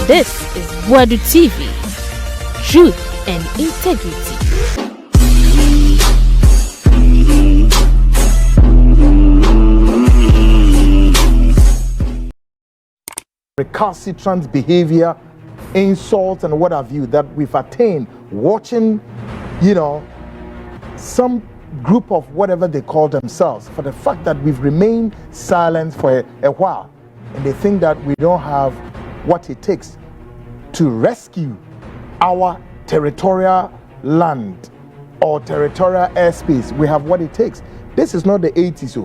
This is Boadu TV. Truth and integrity. Recalcitrant behavior, insults, and what have you that we've attained watching, some group of whatever they call themselves, for the fact that we've remained silent for a while, and they think that we don't have what it takes to rescue our territorial land or territorial airspace. We have what it takes. This is not the 80s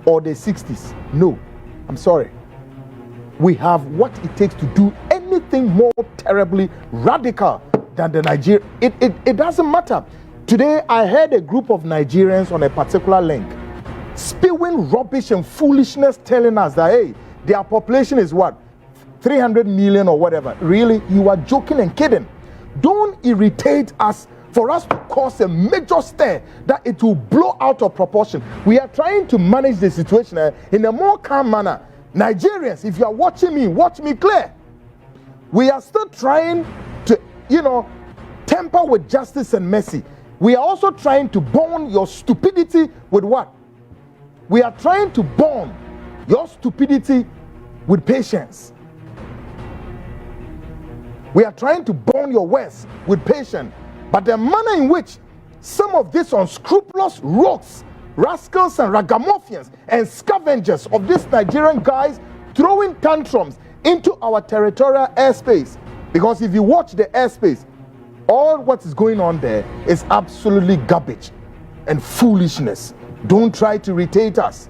or the 60s. No, I'm sorry. We have what it takes to do anything more terribly radical than the Nigeria. It doesn't matter. Today, I heard a group of Nigerians on a particular link spewing rubbish and foolishness, telling us that, hey, their population is what? 300 million or whatever. Really? You are joking and kidding. Don't irritate us for us to cause a major stir that it will blow out of proportion. We are trying to manage the situation in a more calm manner. Nigerians, if you are watching me, watch me clear. We are still trying to, temper with justice and mercy. We are also trying to bond your stupidity with what? We are trying to bond your stupidity with patience. We are trying to bond your words with patience. But the manner in which some of these unscrupulous rogues, rascals and ragamuffins and scavengers of these Nigerian guys throwing tantrums into our territorial airspace, because if you watch the airspace, all what is going on there is absolutely garbage and foolishness. Don't try to irritate us.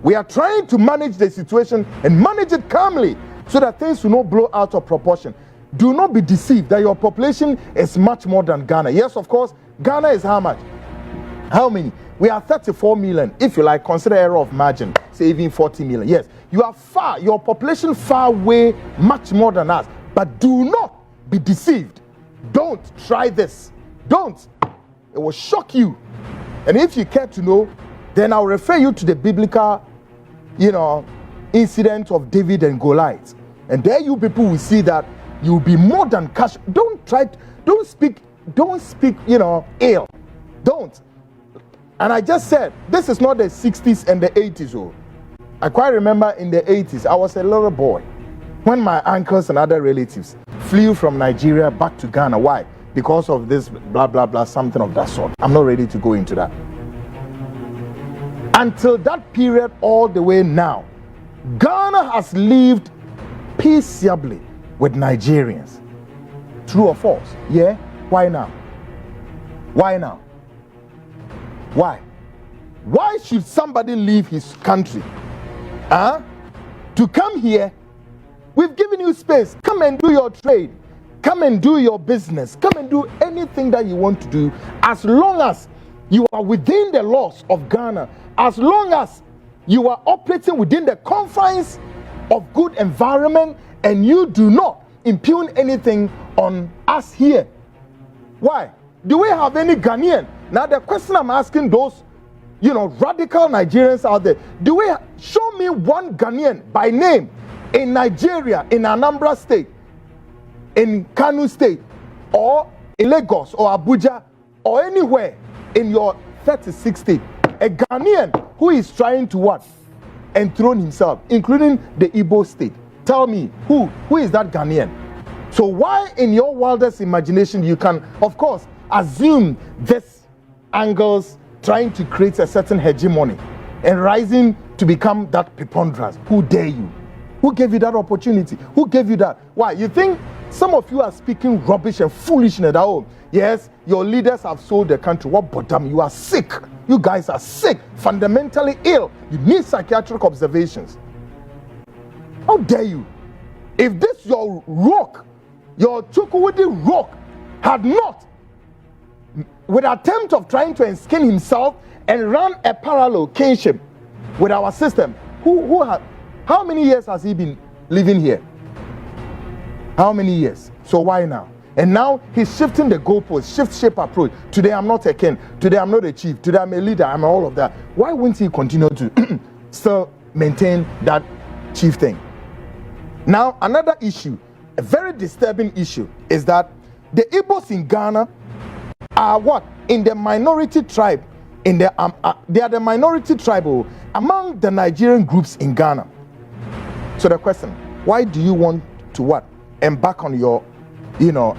We are trying to manage the situation and manage it calmly so that things will not blow out of proportion. Do not be deceived that your population is much more than Ghana. Yes, of course, Ghana is how much? How many? We are 34 million. If you like, consider error of margin, say even 40 million. Yes, you are far, your population far way much more than us. But do not be deceived. Don't try this. Don't. It will shock you. And if you care to know, then I'll refer you to the biblical, incident of David and Goliath. And there you people will see that you'll be more than cash. Don't speak, ill. Don't. And I just said, this is not the 60s and the 80s. I quite remember in the 80s, I was a little boy when my uncles and other relatives flew from Nigeria back to Ghana. Why? Because of this blah, blah, blah, something of that sort. I'm not ready to go into that. Until that period all the way now, Ghana has lived peaceably with Nigerians. True or false? Yeah? Why now? Why now? Why? Why should somebody leave his country? To come here? We've given you space. Come and do your trade. Come and do your business. Come and do anything that you want to do, as long as you are within the laws of Ghana, as long as you are operating within the confines of good environment and you do not impugn anything on us here. Why? Do we have any Ghanaian? Now the question I'm asking those, radical Nigerians out there, show me one Ghanaian by name in Nigeria, in Anambra State, in Kano State, or in Lagos, or Abuja, or anywhere in your 36 state, a Ghanaian who is trying to what? Enthrone himself, including the Igbo state. Tell me, who is that Ghanaian? So why in your wildest imagination you can, of course, assume this angles trying to create a certain hegemony and rising to become that preponderance? Who dare you? Who gave you that opportunity? Who gave you that? Why? You think some of you are speaking rubbish and foolishness that, yes, your leaders have sold the country. What bottom? You are sick. You guys are sick, fundamentally ill. You need psychiatric observations. How dare you? If this your rock, your Chukwudi rock, had not, with attempt of trying to enskin himself and run a parallel kinship with our system, how many years has he been living here? How many years? So why now? And now he's shifting the goalpost, shift-shape approach. Today I'm not a king. Today I'm not a chief. Today I'm a leader. I'm all of that. Why wouldn't he continue to still maintain that chief thing? Now, another issue, a very disturbing issue is that the Igbos in Ghana are what? In the minority tribe. They are the minority tribe among the Nigerian groups in Ghana. So the question, why do you want to what? Embark on your,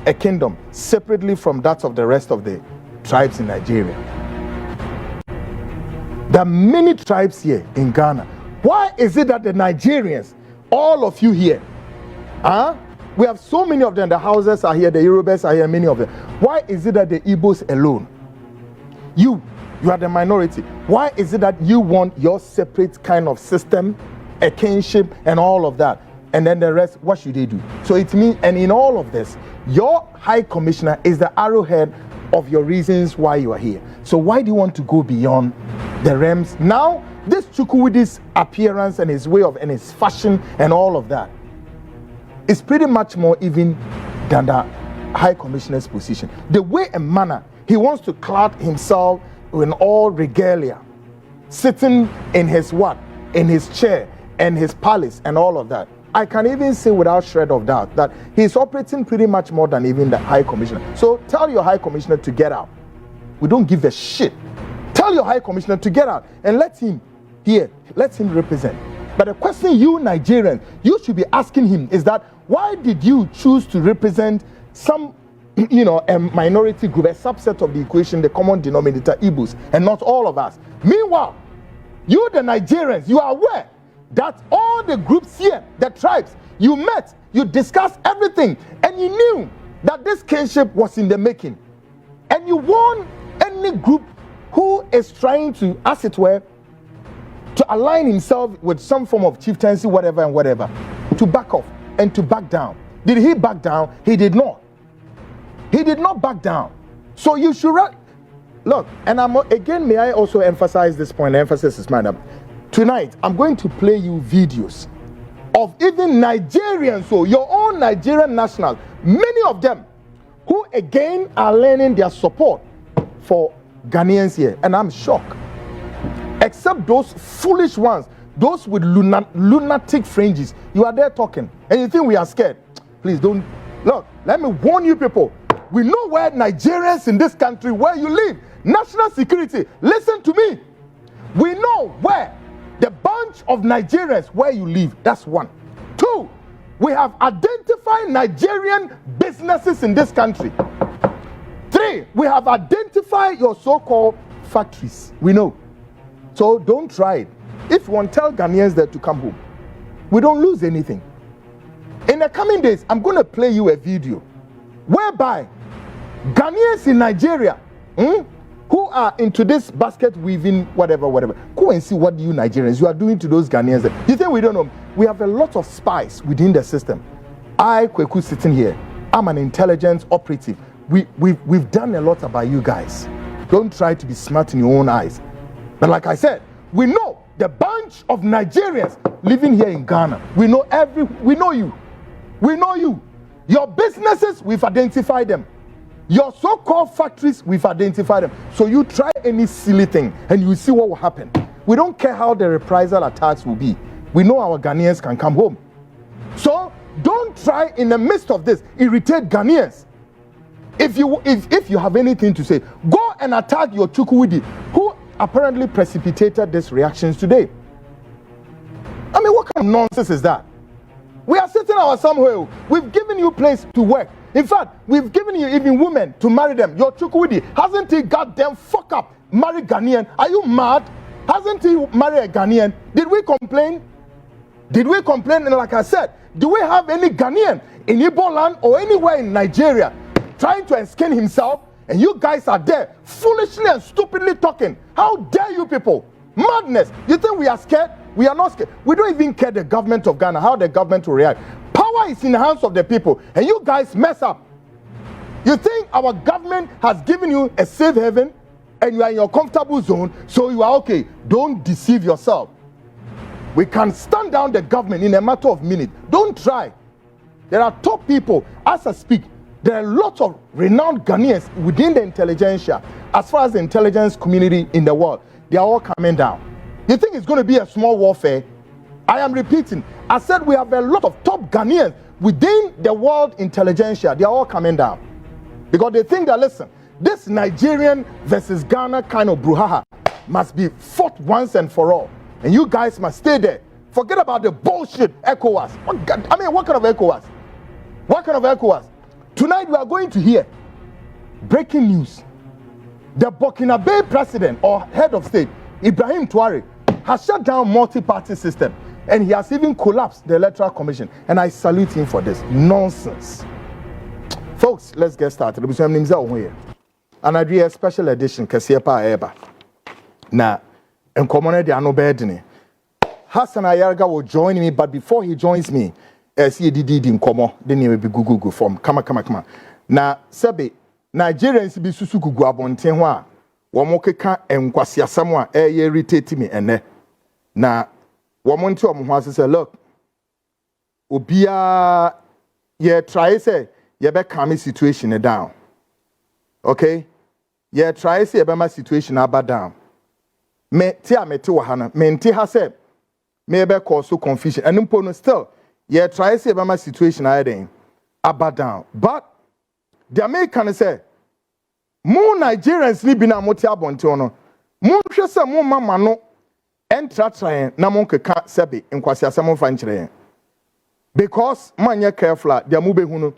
a kingdom separately from that of the rest of the tribes in Nigeria? There are many tribes here in Ghana. Why is it that the Nigerians, all of you here, we have so many of them, the Hausas are here, the Yorubas are here, many of them. Why is it that the Igbos alone, you are the minority, why is it that you want your separate kind of system, a kinship and all of that? And then the rest, what should they do? So it means, and in all of this, your high commissioner is the arrowhead of your reasons why you are here. So why do you want to go beyond the realms? Now, this Chukwudi's appearance and his way of, and his fashion and all of that is pretty much more even than the high commissioner's position. The way and manner he wants to clothe himself in all regalia, sitting in his what? In his chair and his palace and all of that. I can even say without shred of doubt that he's operating pretty much more than even the high commissioner. So tell your high commissioner to get out. We don't give a shit. Tell your high commissioner to get out and let him represent. But the question you Nigerians, you should be asking him is that why did you choose to represent some, a minority group, a subset of the equation, the common denominator, Igbos, and not all of us? Meanwhile, you the Nigerians, you are aware that all the groups here, the tribes, you met, you discussed everything, and you knew that this kinship was in the making. And you want any group who is trying to, as it were, to align himself with some form of chieftaincy, whatever and whatever, to back off and to back down. Did he back down? He did not. He did not back down. So you should look, and again, may I also emphasize this point? The emphasis is madam. Tonight, I'm going to play you videos of even Nigerians, so your own Nigerian nationals, many of them, who again are learning their support for Ghanaians here. And I'm shocked. Except those foolish ones, those with lunatic fringes. You are there talking, and you think we are scared. Please don't. Look, let me warn you people. We know where Nigerians in this country, where you live. National security, listen to me. We know where the bunch of Nigerians where you live. That's one. Two, we have identified Nigerian businesses in this country. Three, we have identified your so-called factories. We know. So don't try it. If you want, tell Ghanaians that to come home. We don't lose anything. In the coming days, I'm going to play you a video whereby Ghanaians in Nigeria, who are into this basket weaving, whatever, go and see what you Nigerians, you are doing to those Ghanaians. You think we don't know? We have a lot of spies within the system. I, Kwaku, sitting here, I'm an intelligence operative. We've done a lot about you guys. Don't try to be smart in your own eyes. But like I said, we know the bunch of Nigerians living here in Ghana. We know you. We know you. Your businesses, we've identified them. Your so-called factories, we've identified them. So you try any silly thing and you see what will happen. We don't care how the reprisal attacks will be. We know our Ghanaians can come home. So don't try in the midst of this irritate Ghanaians. If you have anything to say, go and attack your Chukwudi, who apparently precipitated these reactions today. I mean, what kind of nonsense is that? We are sitting somewhere. We've given you place to work. In fact, we've given you even women to marry them. Your Chukwudi, hasn't he got them fuck up, marry Ghanaian? Are you mad? Hasn't he married a Ghanaian? Did we complain? Did we complain? And like I said, do we have any Ghanaian in Igbo land or anywhere in Nigeria trying to skin himself? And you guys are there foolishly and stupidly talking. How dare you people? Madness. You think we are scared? We are not scared. We don't even care the government of Ghana, how the government will react. Power is in the hands of the people, and you guys mess up. You think our government has given you a safe haven and you are in your comfortable zone, so you are okay. Don't deceive yourself. We can stand down the government in a matter of minutes. Don't try. There are top people, as I speak, there are lots of renowned Ghanaians within the intelligentsia, as far as the intelligence community in the world. They are all coming down. You think it's going to be a small warfare? I am repeating. I said we have a lot of top Ghanaians within the world intelligentsia. They are all coming down because they think that, listen, this Nigerian versus Ghana kind of brouhaha must be fought once and for all. And you guys must stay there. Forget about the bullshit ECOWAS. What kind of ECOWAS? What kind of ECOWAS? Tonight we are going to hear breaking news. The Burkinabe president or head of state, Ibrahim Traoré, has shut down multi-party system and he has even collapsed the Electoral Commission. And I salute him for this. Nonsense. Folks, let's get started. And I do a special edition, Kasiepa Eba. Now, and Common de Anobedini. Hassan Ayarga will join me, but before he joins me, as he did in Como, then he will be Google from Kama. Now, Sebi, Nigerians be Susuku Guabontenwa, Wamokeka and Kwasia Samoa, irritate me, and now, Wamonti Omwas say, look, Ubia, ye try say, ye be calm situation down. Okay? Ye try say, my situation about down. Me tia me to wahana, me nti ha say, maybe cause so confusion. And impono still, yeah, try to say about my situation I then about down. But the American say, more Nigerians live in a motia bontono. More shesa more mama no enter trying na monke ka sebi in kwasia samo fanchire. Because man ya careful, they are moving hunu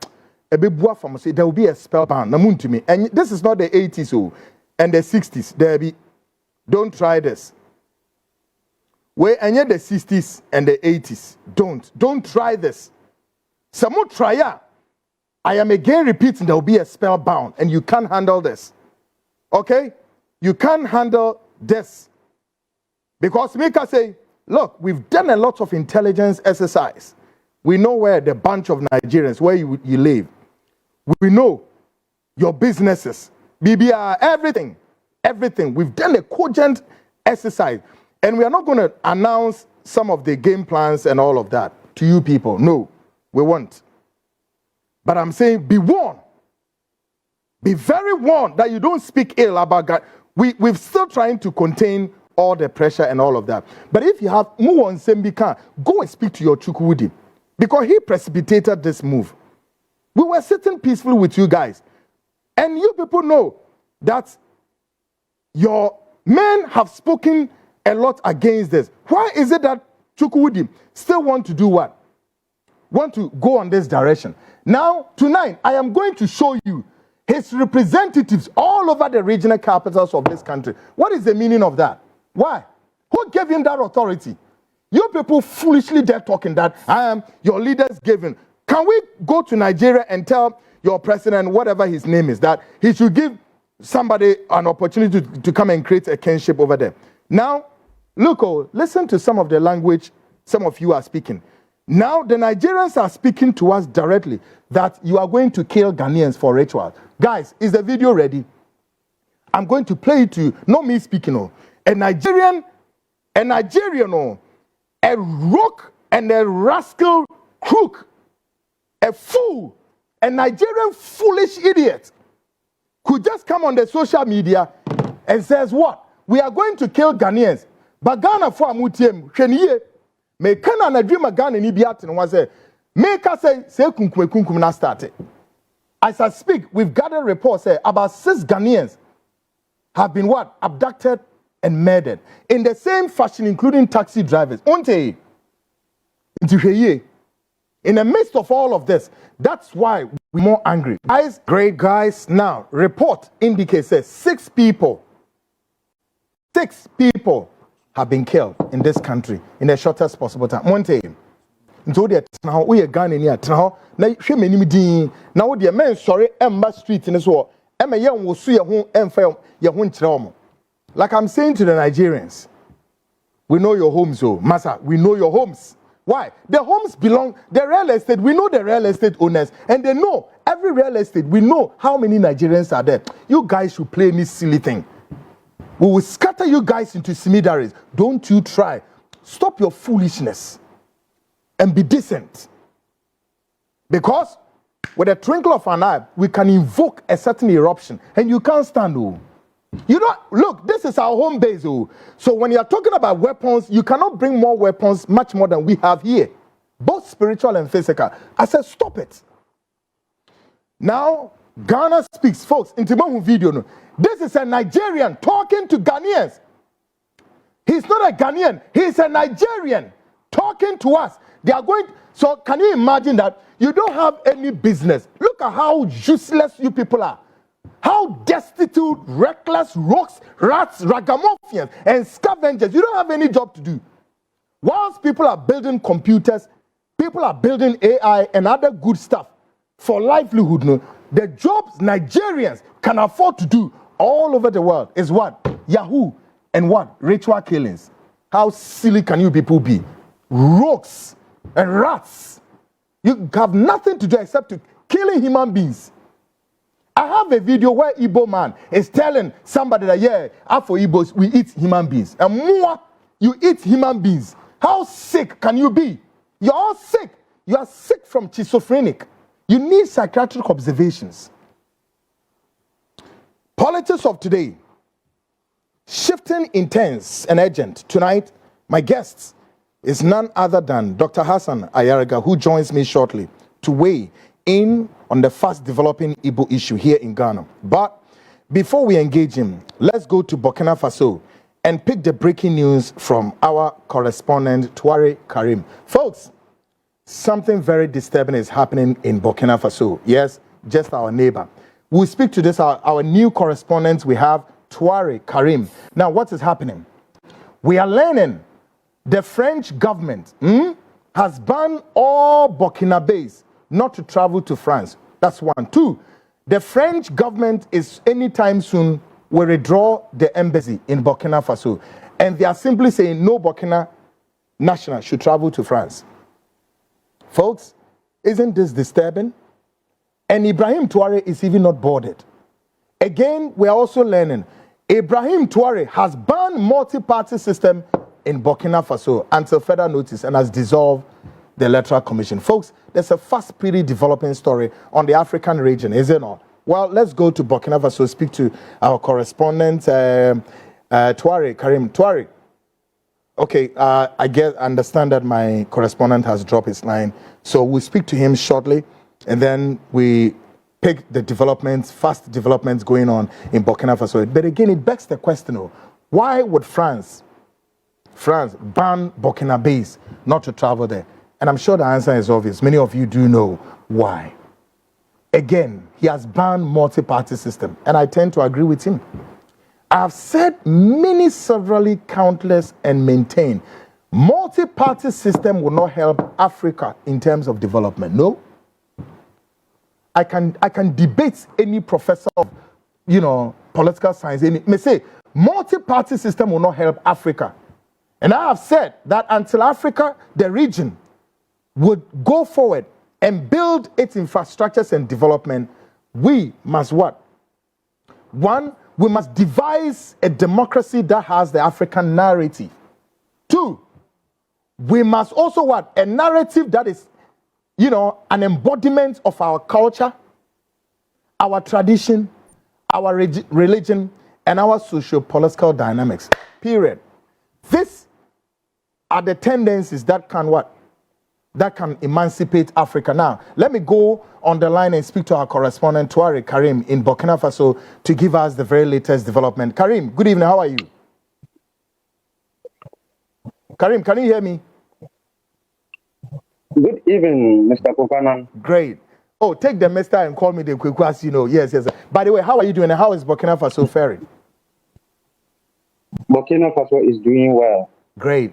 a bit bua from say there will be a spellbound na to me. And this is not the 80s and the 60s. There be don't try this. Where and yet the 60s and the 80s. Don't try this. Some more try ya. I am again repeating there will be a spellbound and you can't handle this. Okay? You can't handle this. Because Mika say, look, we've done a lot of intelligence exercise. We know where the bunch of Nigerians, where you live. We know your businesses, BBR, everything. Everything. We've done a cogent exercise. And we are not going to announce some of the game plans and all of that to you people. No, we won't. But I'm saying be warned. Be very warned that you don't speak ill about God. We're still trying to contain all the pressure and all of that. But if you have Muwon Sembika, go and speak to your Chukwudi. Because he precipitated this move. We were sitting peacefully with you guys. And you people know that your men have spoken a lot against this. Why is it that Chukwudi still want to do what? Want to go on this direction. Now, tonight, I am going to show you his representatives all over the regional capitals of this country. What is the meaning of that? Why? Who gave him that authority? You people foolishly there talking that your leaders giving. Can we go to Nigeria and tell your president, whatever his name is, that he should give somebody an opportunity to come and create a kinship over there? Now, look, listen to some of the language some of you are speaking. Now, the Nigerians are speaking to us directly that you are going to kill Ghanaians for rituals. Guys, is the video ready? I'm going to play it to you. Not me speaking. A Nigerian, a rock and a rascal crook, a fool, a Nigerian foolish idiot could just come on the social media and says what? We are going to kill Ghanaians. But Ghana for amutiem hweniye me kana na dream Ghana ni biate no was make us say kunkum na start. As I speak, we've gathered reports say about 6 Ghanaians have been what? Abducted and murdered in the same fashion, including taxi drivers. In the midst of all of this, that's why we're more angry. Guys, great guys. Now, report indicates that 6 people have been killed in this country in the shortest possible time. One time, now we are Ghanaian now. Now, she may need now the men sorry, Emma Street in this war. Emma Young will see your home and fail your home trauma. Like I'm saying to the Nigerians, we know your homes, Massa. We know your homes. Why? The homes belong, the real estate, we know the real estate owners, and they know every real estate, we know how many Nigerians are there. You guys should play this silly thing. We will scatter you guys into smithereens. Don't you try. Stop your foolishness and be decent. Because with a twinkle of an eye, we can invoke a certain eruption, and you can't stand. You know, look, this is our home base. Oh. So when you're talking about weapons, you cannot bring more weapons, much more than we have here, both spiritual and physical. I said, stop it. Now, Ghana speaks, folks, in Timon video. No. This is a Nigerian talking to Ghanaians. He's not a Ghanaian, he's a Nigerian talking to us. They are going, so can you imagine that? You don't have any business. Look at how useless you people are. How destitute, reckless, rogues, rats, ragamuffins, and scavengers. You don't have any job to do. Whilst people are building computers, people are building AI and other good stuff for livelihood. No? The jobs Nigerians can afford to do all over the world is what? Yahoo and what? Ritual killings. How silly can you people be? Rogues and rats. You have nothing to do except to killing human beings. I have a video where Igbo man is telling somebody that, yeah, after Igbos, we eat human beings. And more, you eat human beings. How sick can you be? You're all sick. You are sick from schizophrenic. You need psychiatric observations. Politics of today, shifting intense and urgent. Tonight, my guest is none other than Dr. Hassan Ayariga, who joins me shortly to weigh in on the fast developing Igbo issue here in Ghana. But before we engage him, let's go to Burkina Faso and pick the breaking news from our correspondent, Tuare Karim. Folks, something very disturbing is happening in Burkina Faso. Yes, just our neighbor. We'll speak to this, our new correspondent. We have Tuare Karim. Now, what is happening? We are learning the French government has banned all Burkinabés not to travel to France. That's one. Two, the French government is anytime soon will withdraw the embassy in Burkina Faso. And they are simply saying no Burkina national should travel to France. Folks, isn't this disturbing? And Ibrahim Traoré is even not boarded. Again, we are also learning Ibrahim Traoré has banned multi-party system in Burkina Faso until further notice and has dissolved the Electoral Commission. Folks, there's a fast-paced developing story on the African region, is it not? Well, let's go to Burkina Faso, speak to our correspondent, Tuare Karim. Tuare, okay, I understand that my correspondent has dropped his line, so we'll speak to him shortly, and then we pick the developments, fast developments going on in Burkina Faso. But again, it begs the question, why would France ban Burkinabés not to travel there? And I'm sure the answer is obvious. Many of you do know why. Again, he has banned multi-party system, and I tend to agree with him. I've said severally, countless, and maintain multi-party system will not help Africa in terms of development. No. I can debate any professor of, political science. May say multi-party system will not help Africa. And I have said that until Africa, the region, would go forward and build its infrastructures and development, we must what? One, we must devise a democracy that has the African narrative. Two, we must also what? A narrative that is, an embodiment of our culture, our tradition, our religion, and our socio-political dynamics. Period. These are the tendencies that can what? That can emancipate Africa. Now, let me go on the line and speak to our correspondent, Tuare Karim, in Burkina Faso, to give us the very latest development. Karim, good evening. How are you? Karim, can you hear me? Good evening, Mr. Kwaku Annan. Great. Oh, take the Mr. and call me the Kwaku, Yes. By the way, how are you doing and how is Burkina Faso faring? Burkina Faso is doing well. Great.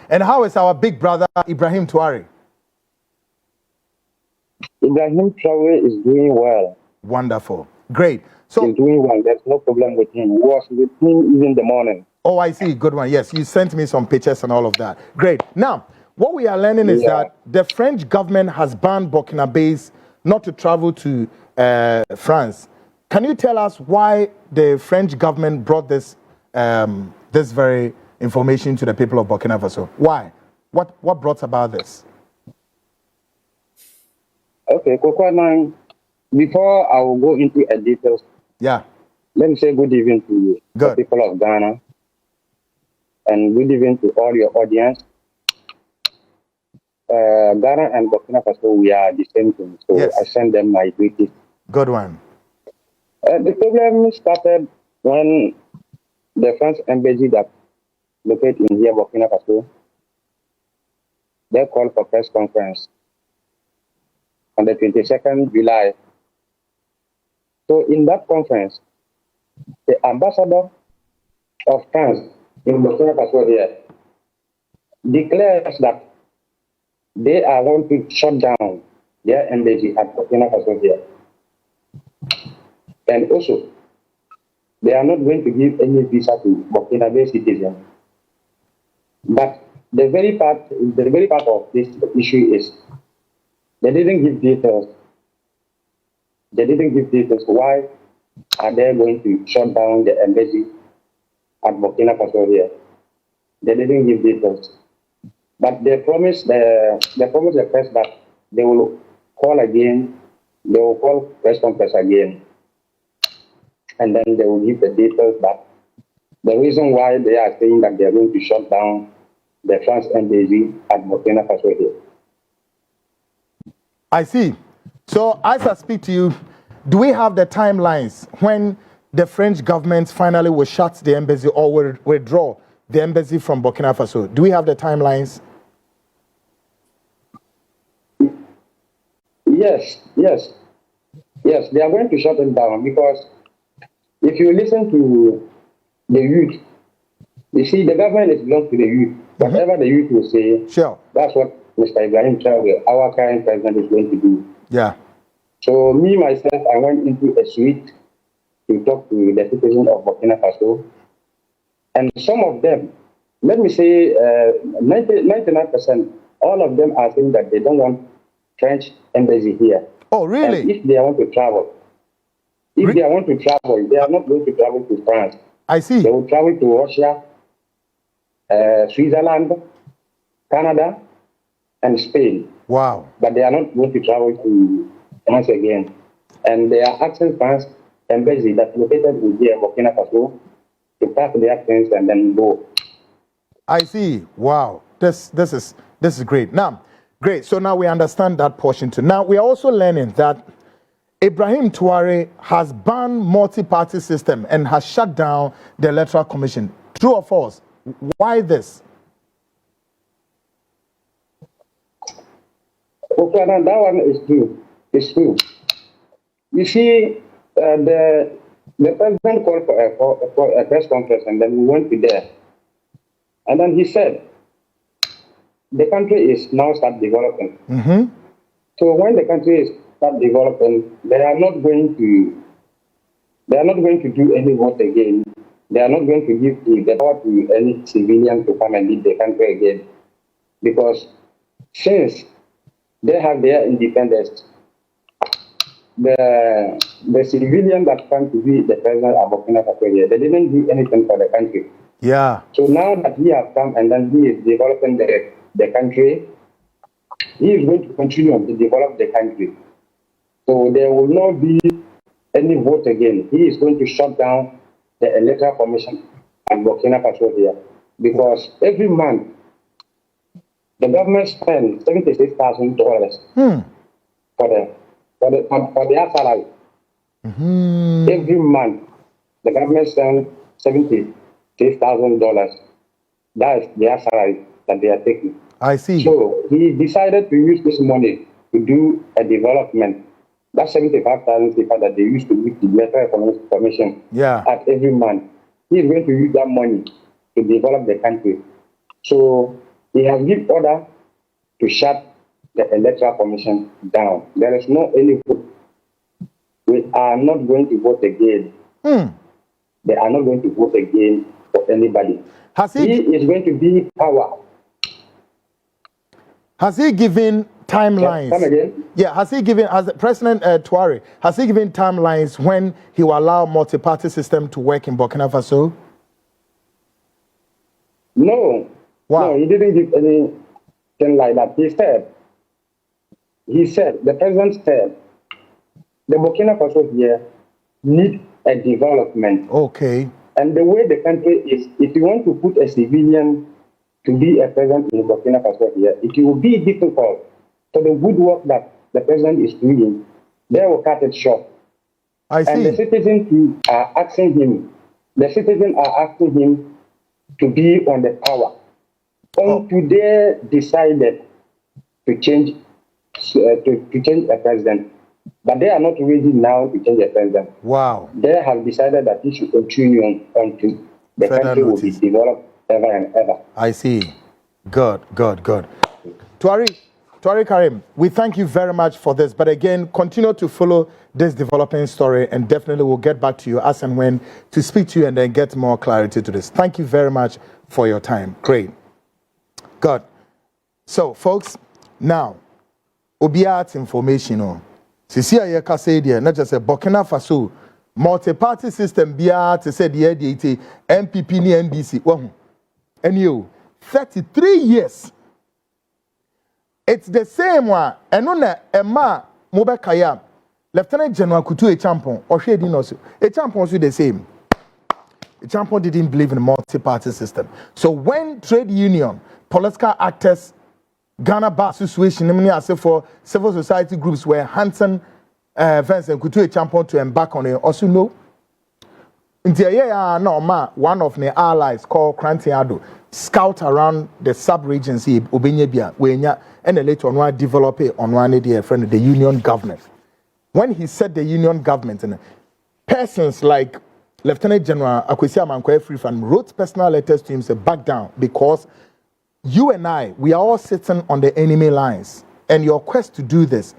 And how is our big brother, Ibrahim Traoré? Ibrahim Traoré is doing well. Wonderful. Great. So he's doing well. There's no problem with him. He was with him even in the morning. Oh, I see. Good one. Yes, you sent me some pictures and all of that. Great. Now, what we are learning is that the French government has banned Burkinabés not to travel to France. Can you tell us why the French government brought this this very information to the people of Burkina Faso? Why? What brought about this? Okay, Kwaku Annan, before I will go into the details. Yeah. Let me say good evening to the people of Ghana, and good evening to all your audience. Ghana and Burkina Faso, we are the same thing, so yes. I send them my greetings. Good one. The problem started when the French embassy that located in here, Burkina Faso, they called for press conference on the 22nd July. So in that conference, the ambassador of France in Burkina Faso here declares that they are going to shut down their embassy at Burkina Faso here. And also, they are not going to give any visa to Burkinabe citizens. But the very part of this issue is they didn't give details. They didn't give details. Why are they going to shut down the embassy at Burkina Faso here? They didn't give details. But they promised the press that they will call again, they will call press conference again. And then they will give the details that the reason why they are saying that they are going to shut down the France embassy at Burkina Faso here. I see. So as I speak to you, do we have the timelines when the French government finally will shut the embassy or will withdraw the embassy from Burkina Faso? Do we have the timelines? Yes, they are going to shut it down because if you listen to the youth, you see the government is belongs to the youth. Whatever the youth will say, sure, that's what Mr. Ibrahim Traoré, our current president, is going to do. Yeah. So me, myself, I went into a suite to talk to the citizens of Burkina Faso. And some of them, let me say 99%, all of them are saying that they don't want French embassy here. Oh, really? And if they want to travel, they are not going to travel to France. I see. They will travel to Russia, Switzerland, Canada, and Spain. Wow. But they are not going to travel to France again. And they are asking France embassy that's located in here, Burkina Faso, to pack their things and then go. I see. Wow. This is great. Now, great. So now we understand that portion too. Now we are also learning that Ibrahim Traoré has banned multi-party system and has shut down the Electoral Commission. True or false? Why this? Okay, that one is true. It's true. You see, the president called for a press conference, and then we went to there. And then he said, the country is now start developing. Mm-hmm. So when the country is start developing, they are not going to do any vote again. They are not going to give the power to any civilian to come and lead the country again. Because since they have their independence, the civilian that come to be the president of Burkina Faso, they didn't do anything for the country. Yeah. So now that he has come and then he is developing the country, he is going to continue to develop the country. So there will not be any vote again. He is going to shut down the Electoral Commission at Burkina Faso here. Because every month, the government spends $76,000 for their salary. Mm-hmm. Every month, the government spends $76,000. That is their salary that they are taking. I see. So he decided to use this money to do a development. That's 75,000 people that they used to give the Electoral Commission at every month. He is going to use that money to develop the country. So he has given order to shut the Electoral Commission down. There is no any vote. We are not going to vote again. They are not going to vote again for anybody. He is going to be power. Has he given timelines? Come again? Yeah, has President Traoré, has he given timelines when he will allow multi-party system to work in Burkina Faso? No. Wow. No, he didn't give anything like that. He said, the president said, the Burkina Faso here need a development. Okay. And the way the country is, if you want to put a civilian to be a president in Burkina Faso here, it will be difficult for the good work that the president is doing. They will cut it short. I see. And the citizens are asking him to be on the power. Until they decided to change a president. But they are not ready now to change a president. Wow. They have decided that he should continue until the country will be developed ever and ever. I see. Good. Tuari Karim, we thank you very much for this. But again, continue to follow this developing story, and definitely we'll get back to you as and when to speak to you and then get more clarity to this. Thank you very much for your time. Great. Good. So, folks, now, Obiat information. Sisi a yeka say there, not just a Burkina Faso multi-party system bia to say the ADT, MPP ni NDC. And you 33 years. It's the same one. And on Emma Mobekaya, Lieutenant General Kutu Echampon, or she didn't also. Echampon was the same. Echampon didn't believe in a multi-party system. So when trade union, political actors, Ghana Bar Association, for civil society groups were Hanson, Vance, and Kutu Echampon to embark on it, also no. In the year, one of the allies called Krantiado scout around the sub-regency Obenyebia, Wenya, and later on develop it on one idea friend the union government. When he said the union government, and persons like Lieutenant General Akwesi Amankwah Frifan wrote personal letters to him say back down because you and I, we are all sitting on the enemy lines, and your quest to do this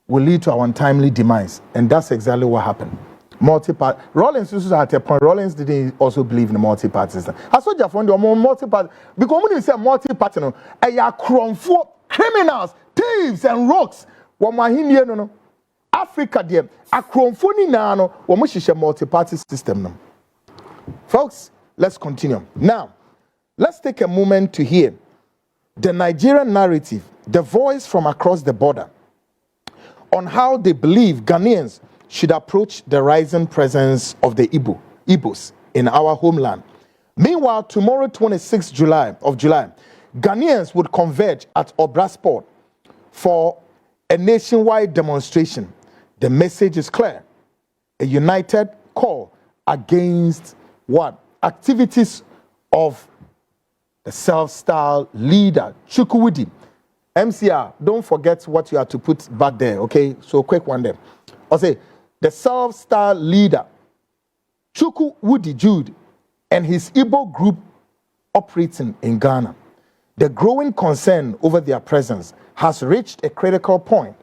will lead to our untimely demise, and that's exactly what happened. Multi-party. Rollins was at a point. Rollins didn't also believe in the multi-party system. I saw you found the multi-party because when you say multi-party, no, criminals, thieves, and rogues. No. Africa, there, a cromfoni nano, or multi-party system. No. Folks, let's continue. Now, let's take a moment to hear the Nigerian narrative, the voice from across the border, on how they believe Ghanaians should approach the rising presence of the Igbos in our homeland. Meanwhile, tomorrow, 26th July, Ghanaians would converge at Obrasport for a nationwide demonstration. The message is clear. A united call against what? Activities of the self-styled leader, Chukwudi. MCR, don't forget what you have to put back there, okay? So quick one there. I'll say, the self-styled leader, Chukwudi Jude, and his Igbo group operating in Ghana. The growing concern over their presence has reached a critical point.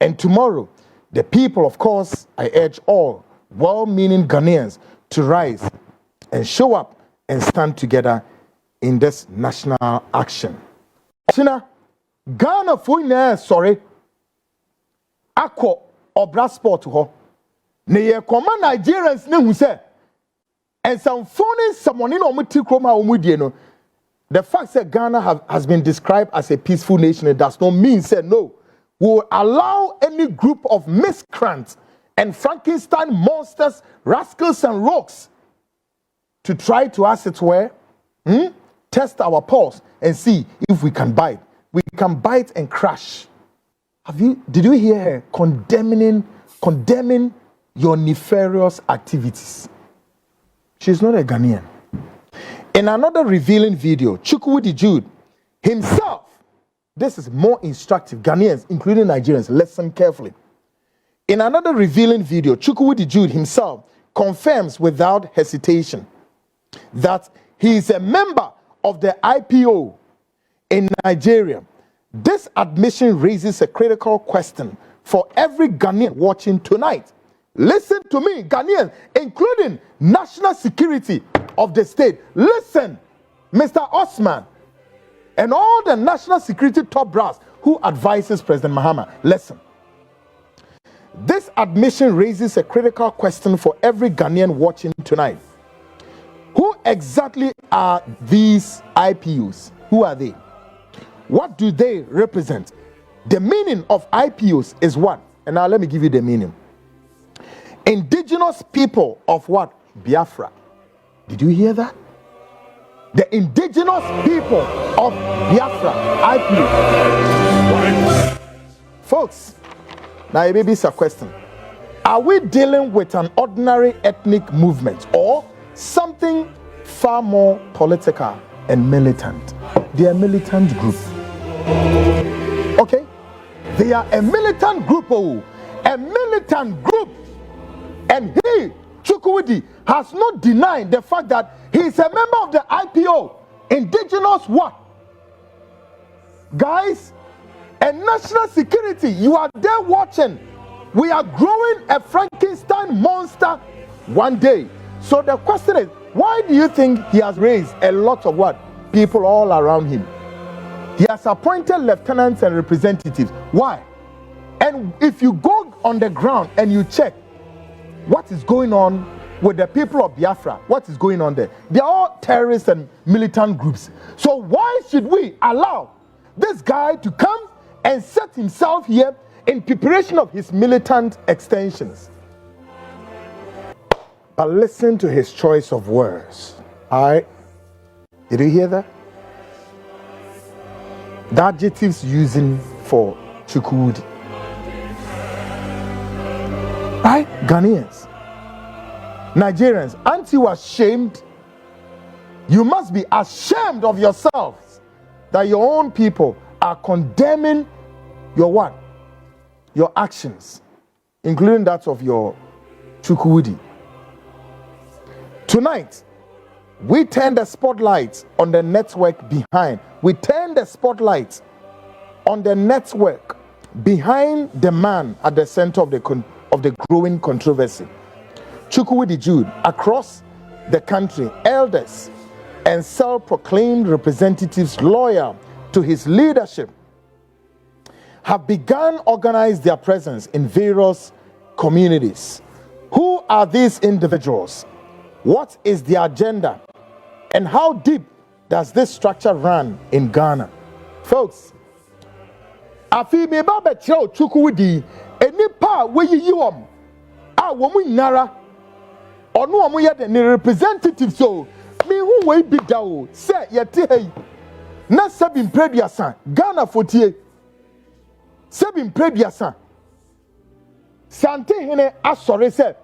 And tomorrow, the people, of course, I urge all well-meaning Ghanaians to rise and show up and stand together in this national action. Ghana for sorry, Akko Obrasport ho. Ne ye koma Nigerians ne hu se and some phone someone in omiti kroma omudie no. The fact that Ghana has been described as a peaceful nation, it does not mean say no. We will allow any group of miscreants and Frankenstein monsters, rascals and rogues to try to, as it were, test our pulse and see if we can bite. We can bite and crash. Did you hear her condemning your nefarious activities? She's not a Ghanaian. In another revealing video, Chukwudi Jude himself, this is more instructive, Ghanaians, including Nigerians, listen carefully. In another revealing video, Chukwudi Jude himself confirms without hesitation that he is a member of the IPO in Nigeria. This admission raises a critical question for every Ghanaian watching tonight. Listen to me, Ghanaians, including national security of the state. Listen, Mr. Osman, and all the national security top brass who advises President Mahama. Listen. This admission raises a critical question for every Ghanaian watching tonight. Who exactly are these IPOs? Who are they? What do they represent? The meaning of IPOs is what? And now let me give you the meaning. indigenous people of what? Biafra. Did you hear that? The indigenous people of Biafra. I plead. Folks, now it may be a question. Are we dealing with an ordinary ethnic movement or something far more political and militant? They are a militant group. Okay? They are a militant group. Oh, a militant group. And he, Chukwudi, has not denied the fact that he is a member of the IPO. Indigenous what? Guys, and national security, you are there watching. We are growing a Frankenstein monster one day. So the question is, why do you think he has raised a lot of what? People all around him. He has appointed lieutenants and representatives. Why? And if you go on the ground and you check what is going on with the people of Biafra, what is going on there? They are all terrorists and militant groups. So why should we allow this guy to come and set himself here in preparation of his militant extensions? But listen to his choice of words. All right? Did you hear that? The adjectives using for Chukwudi. Right? Ghanaians. Nigerians, aren't you ashamed? You must be ashamed of yourselves that your own people are condemning your what? Your actions, including that of your Chukwudi. Tonight, we turn the spotlight on the network behind. We turn the spotlight on the network behind the man at the center of the growing controversy. Chukwudi Jude, across the country, elders and self-proclaimed representatives loyal to his leadership have begun organize their presence in various communities. Who are these individuals? What is their agenda? And how deep does this structure run in Ghana? Folks, afi me ba be kire Chukwudi enipa we yiwom a wo mu nyara ono omo ye the representative so me hu we bi da o se ye te hey na sabin preduasa Ghana fotie sabin preduasa sante hene asore se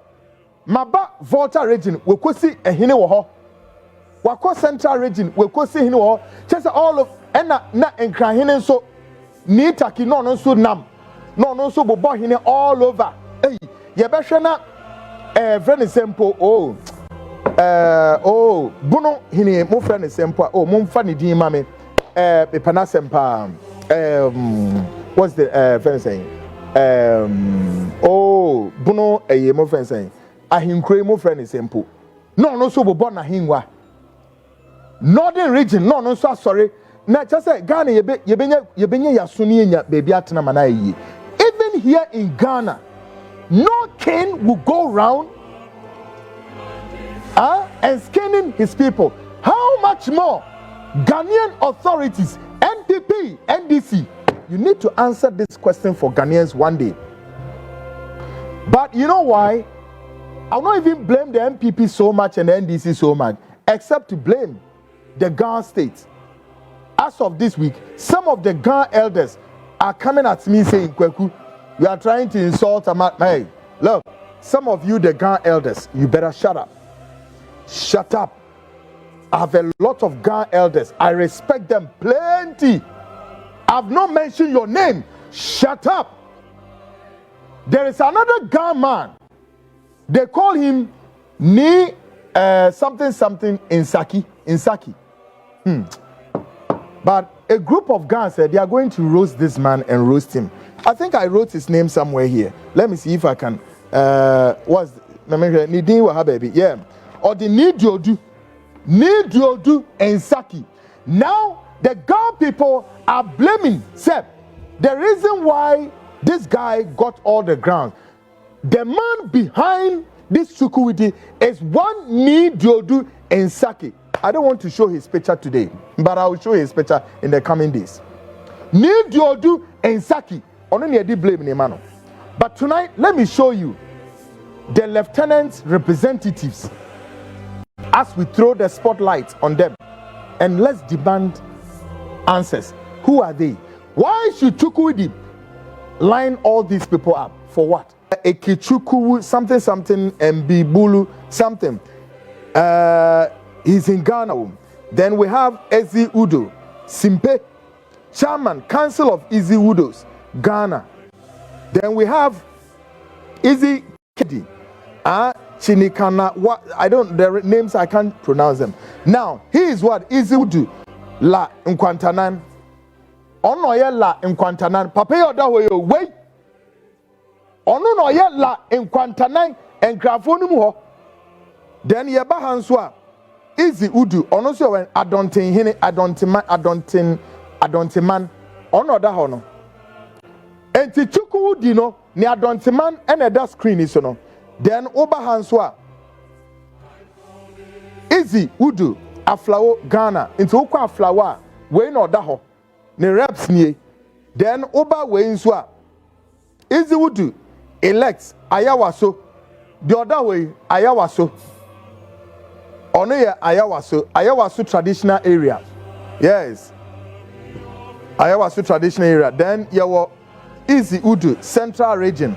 maba Volta region we kosi ehene wo ho wakọ central region we kosi hene wo chese all of na enkran hene so ni taki no nso nam no nso bobo hene all over eh ye be hwe na friend simple bunu hene mo friend simple mo mfa ne din ma me pepana sempa what's the friend saying bunu mo friend saying ahinkure mo friend simple no nso bobo na hinwa northern region no nso asore na chase Ghana yebenya yasuni enya baby atena mana yi. Even here in Ghana, no king will go round and scanning his people. How much more Ghanaian authorities, NPP, NDC? You need to answer this question for Ghanaians one day. But you know why? I'll not even blame the NPP so much and the NDC so much, except to blame the Ghana state. As of this week, some of the Ghana elders are coming at me saying, Kwaku, you are trying to insult hey, look, some of you, the Ghana elders, you better shut up. Shut up. I have a lot of Ghana elders. I respect them plenty. I've not mentioned your name. Shut up. There is another Ghana man. They call him something Insaki. But a group of Ghanaians said they are going to roast this man and roast him. I think I wrote his name somewhere here. Let me see if I can. What's Nidin Wahababy? Yeah. Or the Nidiodu and Saki. Now the Ghana people are blaming Seb. The reason why this guy got all the ground. The man behind this Chukwudi is one Nidiodu and Saki. I don't want to show his picture today, but I will show his picture in the coming days. Nidiodu and Saki. Only blame Nemano. But tonight, let me show you the lieutenant's representatives as we throw the spotlight on them, and let's demand answers. Who are they? Why should Chukwudi line all these people up? For what? Ekichuku something Mbibulu something. He's in Ghana. Then we have Ezi Udo Simpe, Chairman Council of Ezi Udos, Ghana. Then we have Ezi Kedi, Chinikana. What the names I can't pronounce them. Now he is what? Ezi Udo La Nkwantanan. Ono ye la Nkwantanan. Papa yoda hoyo wait. Ono no ye la Nkwantanan enkrafo no mu ho. Then ye ba hanswa Ezi Udu ono so when adontin hene adontiman ono da ho no. Enti Chukwudi no ni adontiman ene da screen is no. Then oba hanswa Ezi Udu aflawo Ghana. Enti okwa aflawa we no da ho. Ni reps nie. Then oba we nso a Ezi Udu elects ayawaso. The other way ayawaso. Ono ye ayawaso traditional area. Yes. Ayawaso traditional area. Then you were Ezi Udu central region.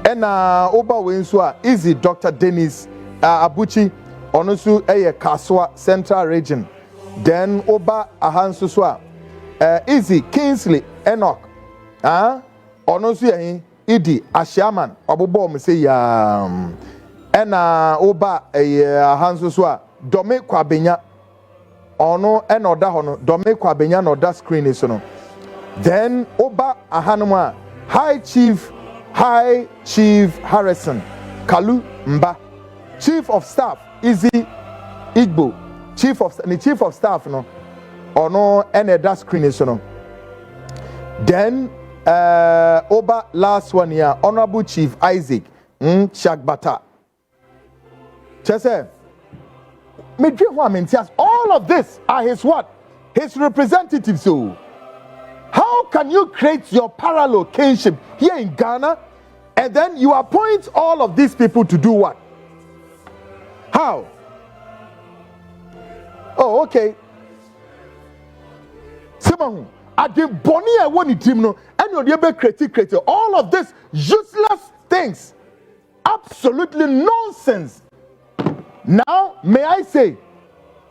And oba we nso a Ezi Dr. Dennis Abuchi ono su eye Kaswa central region. Then oba ahanso so a Ezi Kingsley Enoch ono su ye Idi Ashaman obobo mo say ya ena oba ahanso so a Dome Kwabenya ono ena oda ho no Dome Kwabenya no da screen is no. Then oba ahanum a High Chief Harrison Kalu Mba, Chief of Staff Ezi Igbo, Chief of Staff no ono ena da screen is no. Then Oba last one here, Honorable Chief Isaac Shagbata. Chese, all of this are his what? His representatives. So, how can you create your parallel kinship here in Ghana and then you appoint all of these people to do what? How? Oh, okay. Simahu. At the Bonnie one team no, and you're create all of this useless things, absolutely nonsense. Now, may I say,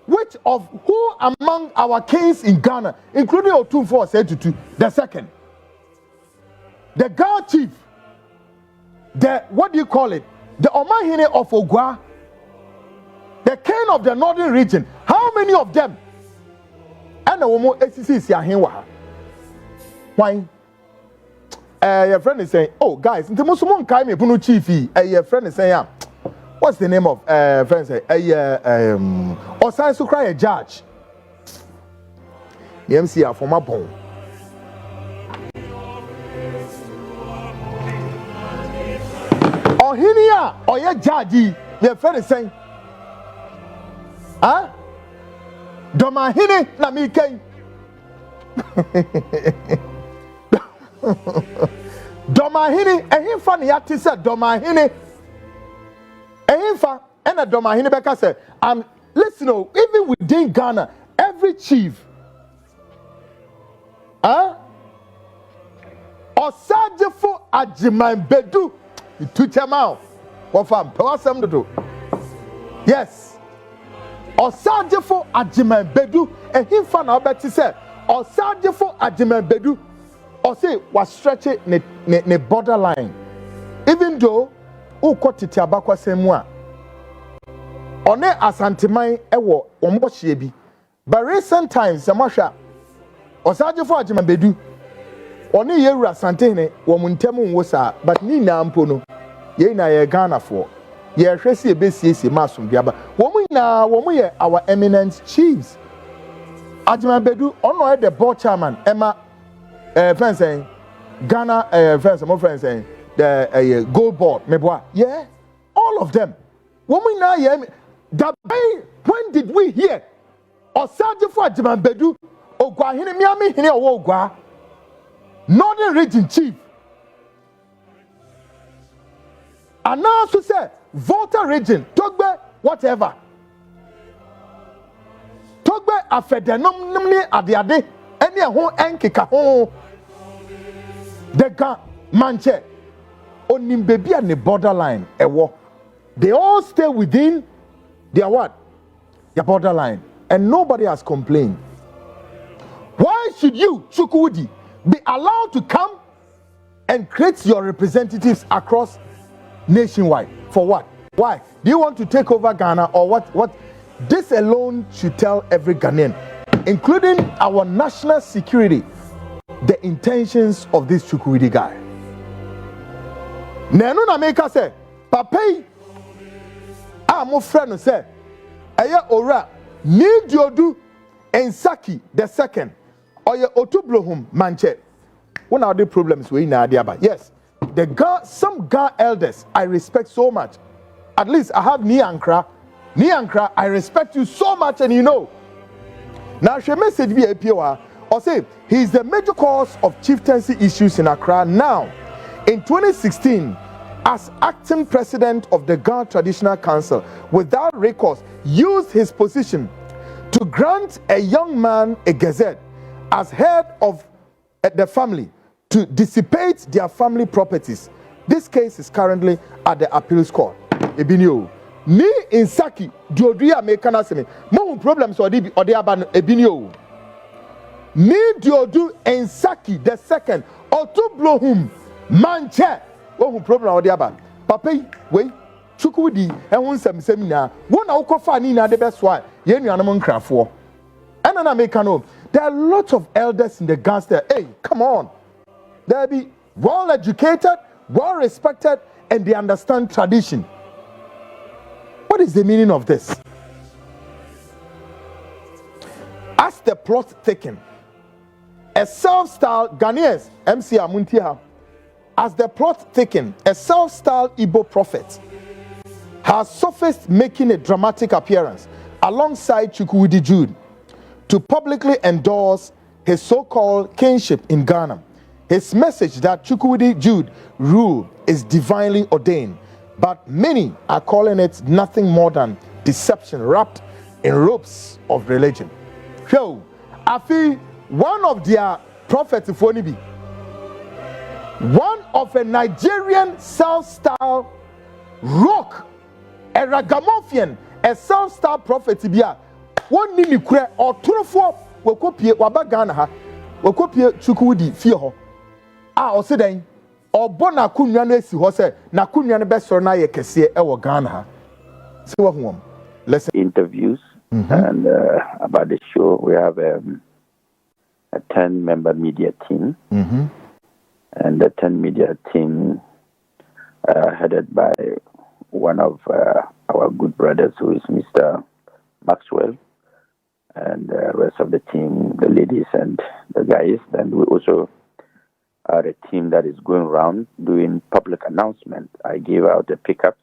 which of who among our kings in Ghana, including Otunfo said to the second, the Ghana chief, the what do you call it, the Omahine of Ogwa, the king of the northern region? How many of them? And the woman ACC Yahinwa. Why? Your friend is saying, oh guys, the most one kind of bunu chiefy. Your friend is saying, what's the name of friend say? Osai Sukra a judge. The MC for my bone. Or here, or your judge, your friend is saying, huh? Doma hini na mi ken. Domahini, ehimfa ne yate se Domahini. Ehimfa ena Domahini beka se, listen, even within Ghana, every chief, Osajefo Ajiman Bedu, Tuchemao, Wafam, Pewasem do. Yes. Osajefo Ajiman Bedu, ehimfa na obeti se, Osajefo Ajiman Bedu. Or say was stretching ne borderline. Even though ukotiti abakwa semwa. One asantemai ewo ombochie bi. But recent times samasha Osajefo Ajimabedu one yeru asante ne wo muntemu nwosa but ni na mpo no ye na ye Ghana for ye hwese e besiesie masum biaba wo mu ye our eminent chiefs. Ajimabedu ono the board chairman Emma friends saying Ghana friends, my friends saying the gold board, meboa. Yeah, all of them. When did we hear? Osajefo Ajimabedu, Ogwa hine miami hine Ogwa, Northern Region Chief. And now to say voter region, Togbe, whatever. Togbe afedenom nimni adiade, any ho enkika ho. The Ga manche onim baby and the borderline ewo. They all stay within their what? Their borderline. And nobody has complained. Why should you, Chukwudi, be allowed to come and create your representatives across nationwide? For what? Why? Do you want to take over Ghana or what? This alone should tell every Ghanaian, including our national security, the intentions of this Chukwudi guy. Nenu na make say, Papay, my friend say, Aya ora need Boadu and Saki the second, or your Otublohum manche. One of the problems we na diaba. Yes, some Ga elders I respect so much. At least I have Niankra, I respect you so much, and you know. Now she message be a POA or say he is the major cause of chieftaincy issues in Accra now. In 2016, as acting president of the Ghana Traditional Council, without recourse, used his position to grant a young man a gazette as head of the family to dissipate their family properties. This case is currently at the appeals court. Ebinio. Ni insaki Boadu American asemi. Mo problems or the aban Ebinio. Ni Boadu and Saki the second or to blow him manche. Oh problem or the aban. Papa wait. Chukwudi and one seminar. One aukofa ni na the best one. Yen yanamon crafo. And an American. There are lots of elders in the gangster. Hey, come on. They'll be well educated, well respected, and they understand tradition. What is the meaning of this? As the plot thickens, a self-styled Ghanaians, MC Amuntia, as the plot thickens, a self-styled Igbo prophet has surfaced, making a dramatic appearance alongside Chukwudi Jude to publicly endorse his so-called kingship in Ghana. His message that Chukwudi Jude rule is divinely ordained, but many are calling it nothing more than deception wrapped in ropes of religion. So, I feel one of their prophets, one of a Nigerian self-styled rock, a ragamuffin, a self-styled prophet, one nini kure or trufo we kopie wabagana ha we kopie Chukwudi fie ho o se dan obo na kunwa no esi ho se na kunwa no be soro na ye kese e wo Ghana ha se wo hom listen interviews and about the show we have a 10-member media team and the 10 media team headed by one of our good brothers who is Mr. Maxwell, and the rest of the team, the ladies and the guys. And we also are a team that is going around doing public announcements. I gave out a pickup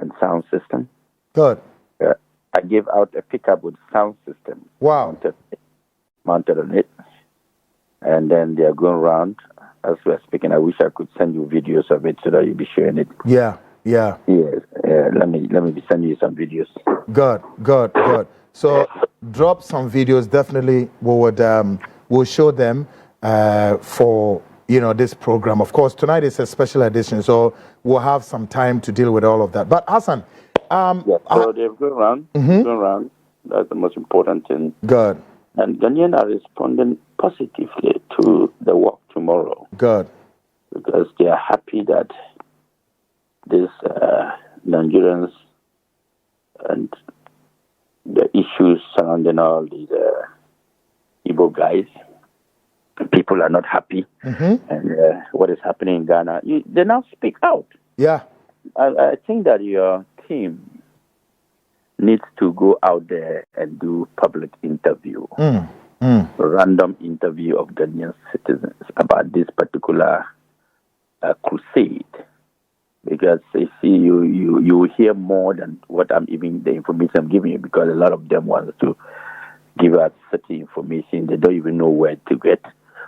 and sound system. Good. I gave out a pickup with sound system. Wow. Mounted on it. And then they are going around. As we're speaking, I wish I could send you videos of it so that you'll be sharing it. Yeah. Yes. Let me be sending you some videos. Good. So drop some videos. Definitely, we'll show them for this program. Of course, tonight is a special edition, so we'll have some time to deal with all of that. But Hassan, so they've gone around. That's the most important thing. Good. And Ghanaians are responding positively to the walk tomorrow. Good. Because they are happy that these Nigerians and the issues surrounding all these Igbo guys, people are not happy. And what is happening in Ghana, they now speak out. Yeah. I think that your team needs to go out there and do public interview, random interview of Ghanaian citizens about this particular crusade. Because you see, you will hear more than what I'm even the information I'm giving you, because a lot of them want to give out certain information. They don't even know where to get,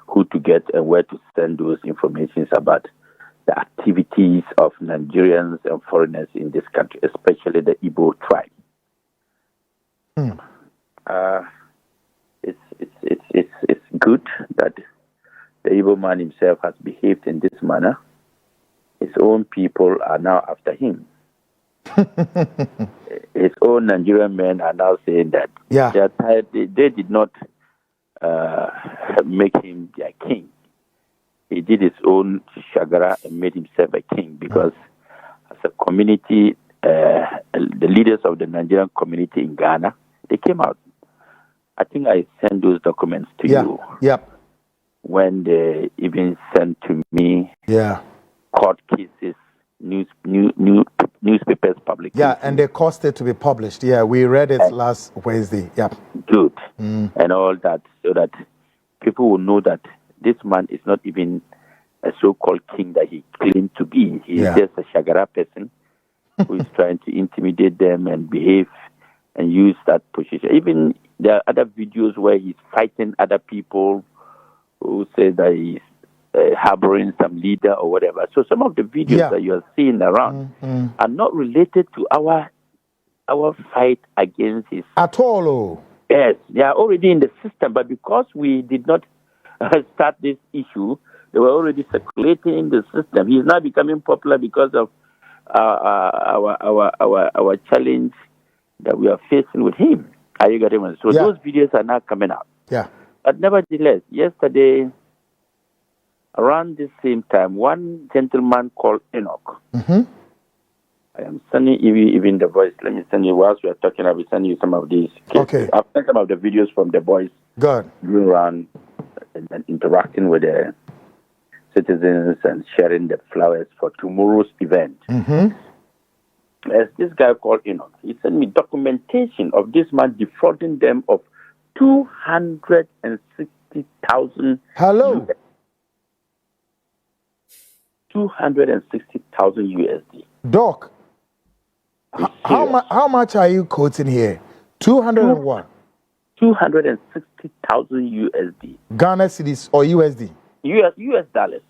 who to get, and where to send those informations about the activities of Nigerians and foreigners in this country, especially the Igbo tribe. It's good that the Igbo man himself has behaved in this manner. His own people are now after him. His own Nigerian men are now saying that they did not make him their king. He did his own shagara and made himself a king because as a community, the leaders of the Nigerian community in Ghana, they came out. I think I sent those documents to you. Yep. When they even sent to me court cases, newspapers publications. Yeah, and they caused it to be published. Yeah, we read it last Wednesday. Yeah. Good. And all that, so that people will know that this man is not even a so-called king that he claimed to be. He is just a shagara person who is trying to intimidate them and behave and use that position. Even there are other videos where he's fighting other people who say that he's harboring some leader or whatever. So some of the videos that you are seeing around are not related to our fight against his... At all? Oh. Yes, they are already in the system, but because we did not start this issue, they were already circulating in the system. He is now becoming popular because of our challenge that we are facing with him. Are you getting it? So those videos are now coming out. Yeah. But nevertheless, yesterday, around the same time, one gentleman called Enoch. I am sending you even the voice. Let me send you, whilst we are talking, I will send you some of these cases. Okay. I've sent some of the videos from the boys going around and interacting with the citizens and sharing the flowers for tomorrow's event. There's this guy called Enoch. He sent me documentation of this man defrauding them of 260,000. Hello. 260,000 USD. Doc, how much are you quoting here? 200 and what? 260,000 USD. Ghana cedis or USD? US dollars.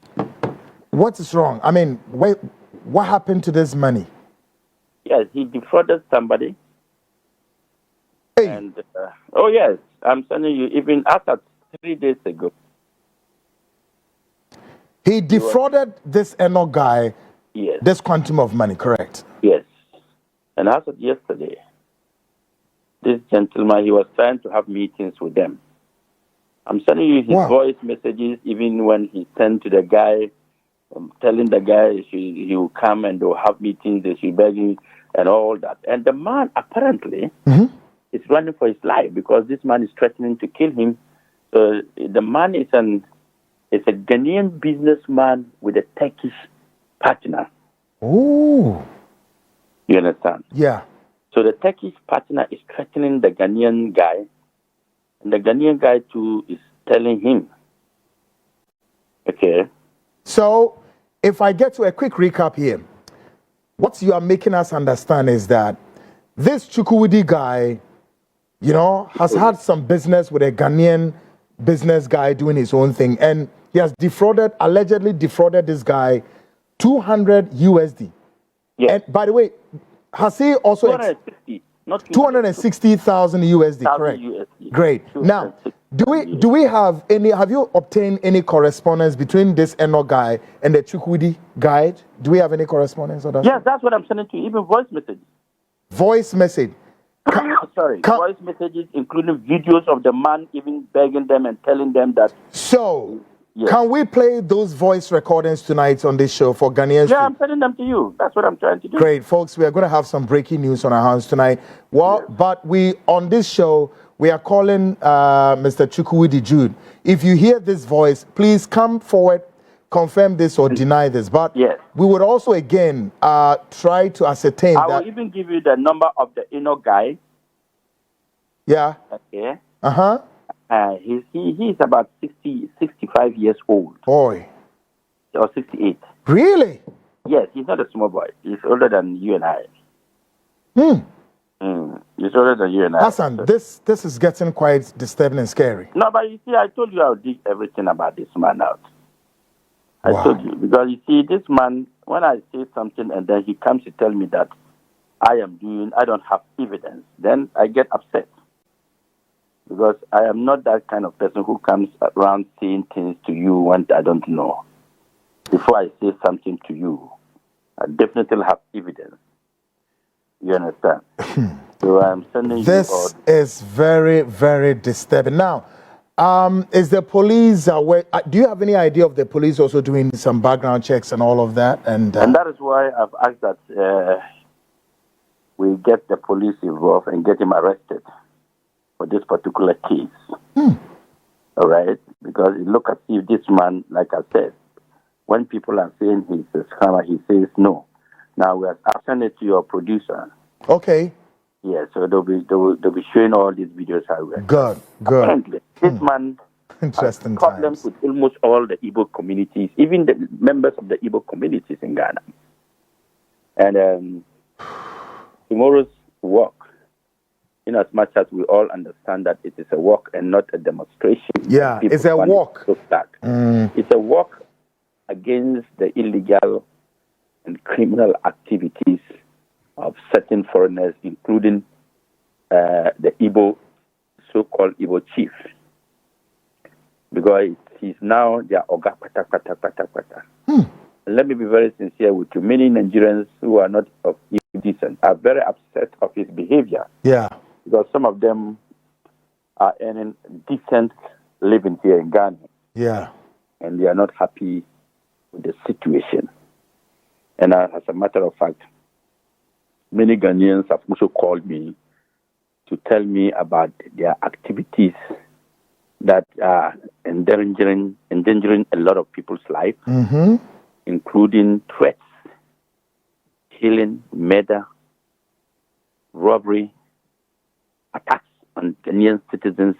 What is wrong? I mean, what happened to this money? Yes, he defrauded somebody. Hey. And, oh yes, I'm telling you, even after 3 days ago. He defrauded this Enoch guy, this quantum of money, correct? Yes. And as of yesterday, this gentleman, he was trying to have meetings with them. I'm sending you his voice messages, even when he sent to the guy, telling the guy he will come and they'll have meetings, they should beg him and all that. And the man apparently is running for his life because this man is threatening to kill him. So the man is a Ghanaian businessman with a Turkish partner. Oh. You understand? Yeah. So the Turkish partner is threatening the Ghanaian guy, and the Ghanaian guy too is telling him. Okay. So if I get to a quick recap here, what you are making us understand is that this Chukwudi guy, has had some business with a Ghanaian business guy doing his own thing, and he has allegedly defrauded this guy 200 USD. Yes. And by the way, has he also 260, not 260,000 USD, correct? USD. Great. Now, do we have you obtained any correspondence between this Enoch guy and the Chukwudi guy? Do we have any correspondence or that? Yes, that's what I'm sending to you, even voice messages. Voice message. Voice messages including videos of the man even begging them and telling them that. So, can we play those voice recordings tonight on this show for Ghanaians? Yeah, I'm sending them to you. That's what I'm trying to do. Great, folks. We are going to have some breaking news on our hands tonight. But on this show, we are calling Mr. Chukwudi Jude. If you hear this voice, please come forward, confirm this or deny this. But we would also, again, try to ascertain I will even give you the number of the Enoch guy. Yeah. Okay. Uh-huh. He's about 65 years old. Boy. Or 68. Really? Yes, he's not a small boy. He's older than you and I. He's older than you and I. Hassan, this is getting quite disturbing and scary. No, but you see, I told you I'll dig everything about this man out. I told you, Because you see, this man, when I say something and then he comes to tell me that I don't have evidence, then I get upset. Because I am not that kind of person who comes around saying things to you when I don't know. Before I say something to you, I definitely have evidence. You understand? So I'm sending you all. This is very, very disturbing. Now, is the police aware? Do you have any idea of the police also doing some background checks and all of that? And that is why I've asked that we get the police involved and get him arrested for this particular case. All right? Because it looks as if this man, like I said, when people are saying he's a scammer, he says no. Now we are sending it to your producer. Okay. Yeah, so they'll be showing all these videos how we are. Good. Apparently, this man has problems with almost all the Igbo communities, even the members of the Igbo communities in Ghana. And tomorrow's walk, in as much as we all understand that it is a walk and not a demonstration. Yeah, it's a walk. It's a walk against the illegal and criminal activities of certain foreigners, including the Igbo, so-called Igbo chief. Because he's now their Oga Pata. Let me be very sincere with you. Many Nigerians who are not of Igbo descent are very upset of his behavior. Yeah. Because some of them are earning decent living here in Ghana. Yeah. And they are not happy with the situation. And as a matter of fact, many Ghanaians have also called me to tell me about their activities that are endangering a lot of people's life, including threats, killing, murder, robbery, attacks on Ghanaian citizens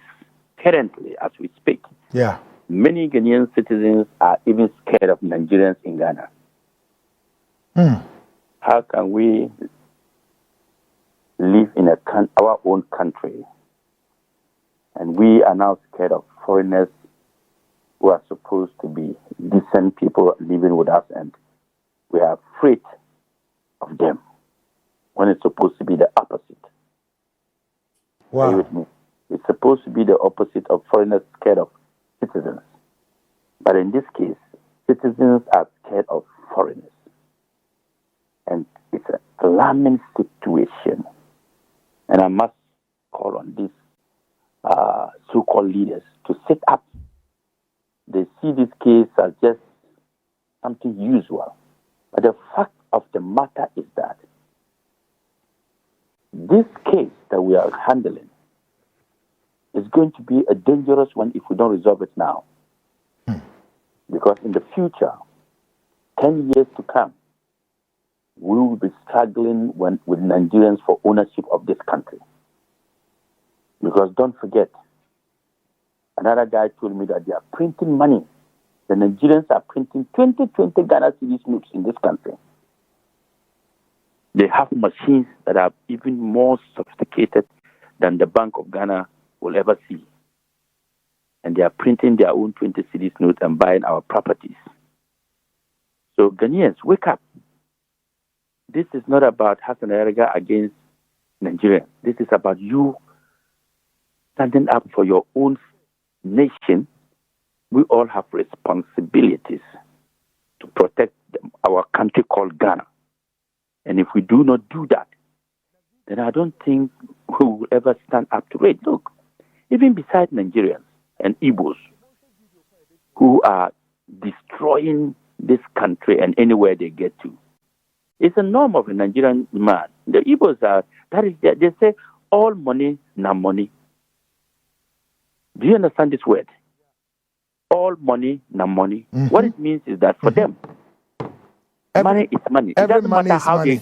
currently as we speak. Yeah. Many Ghanaian citizens are even scared of Nigerians in Ghana. How can we live in our own country and we are now scared of foreigners who are supposed to be decent people living with us, and we are afraid of them when it's supposed to be the opposite? Wow. Are you with me? It's supposed to be the opposite of foreigners scared of citizens. But in this case, citizens are scared of foreigners. And it's an alarming situation. And I must call on these so-called leaders to sit up. They see this case as just something usual. But the fact of the matter is that this case that we are handling is going to be a dangerous one if we don't resolve it now. Because in the future, 10 years to come, we will be struggling with Nigerians for ownership of this country. Because don't forget, another guy told me that they are printing money. The Nigerians are printing 20 Ghana cedis notes in this country. They have machines that are even more sophisticated than the Bank of Ghana will ever see. And they are printing their own 20 cedis notes and buying our properties. So Ghanaians, wake up. This is not about Hassan Erega against Nigerians. This is about you standing up for your own nation. We all have responsibilities to protect our country called Ghana. And if we do not do that, then I don't think we will ever stand up to it. Look, even besides Nigerians and Igbos who are destroying this country and anywhere they get to, it's a norm of a Nigerian man. The Igbos they say, all money, na money. Do you understand this word? All money, na money. What it means is that for them, money is money. It doesn't matter how money.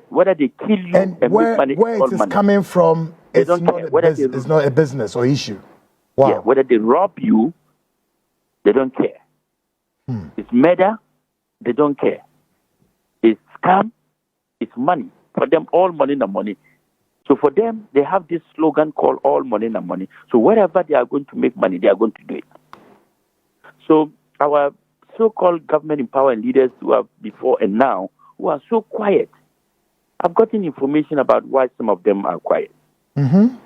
Whether they kill you and make money, where it is money. Coming from, it's not a business or issue. Wow. Yeah, whether they rob you, they don't care. It's murder, they don't care. It's scam, it's money. For them, all money, na money. So for them, they have this slogan called all money, na money. So wherever they are going to make money, they are going to do it. So our so-called government in power and leaders who are before and now who are so quiet. I've gotten information about why some of them are quiet. Mm-hmm.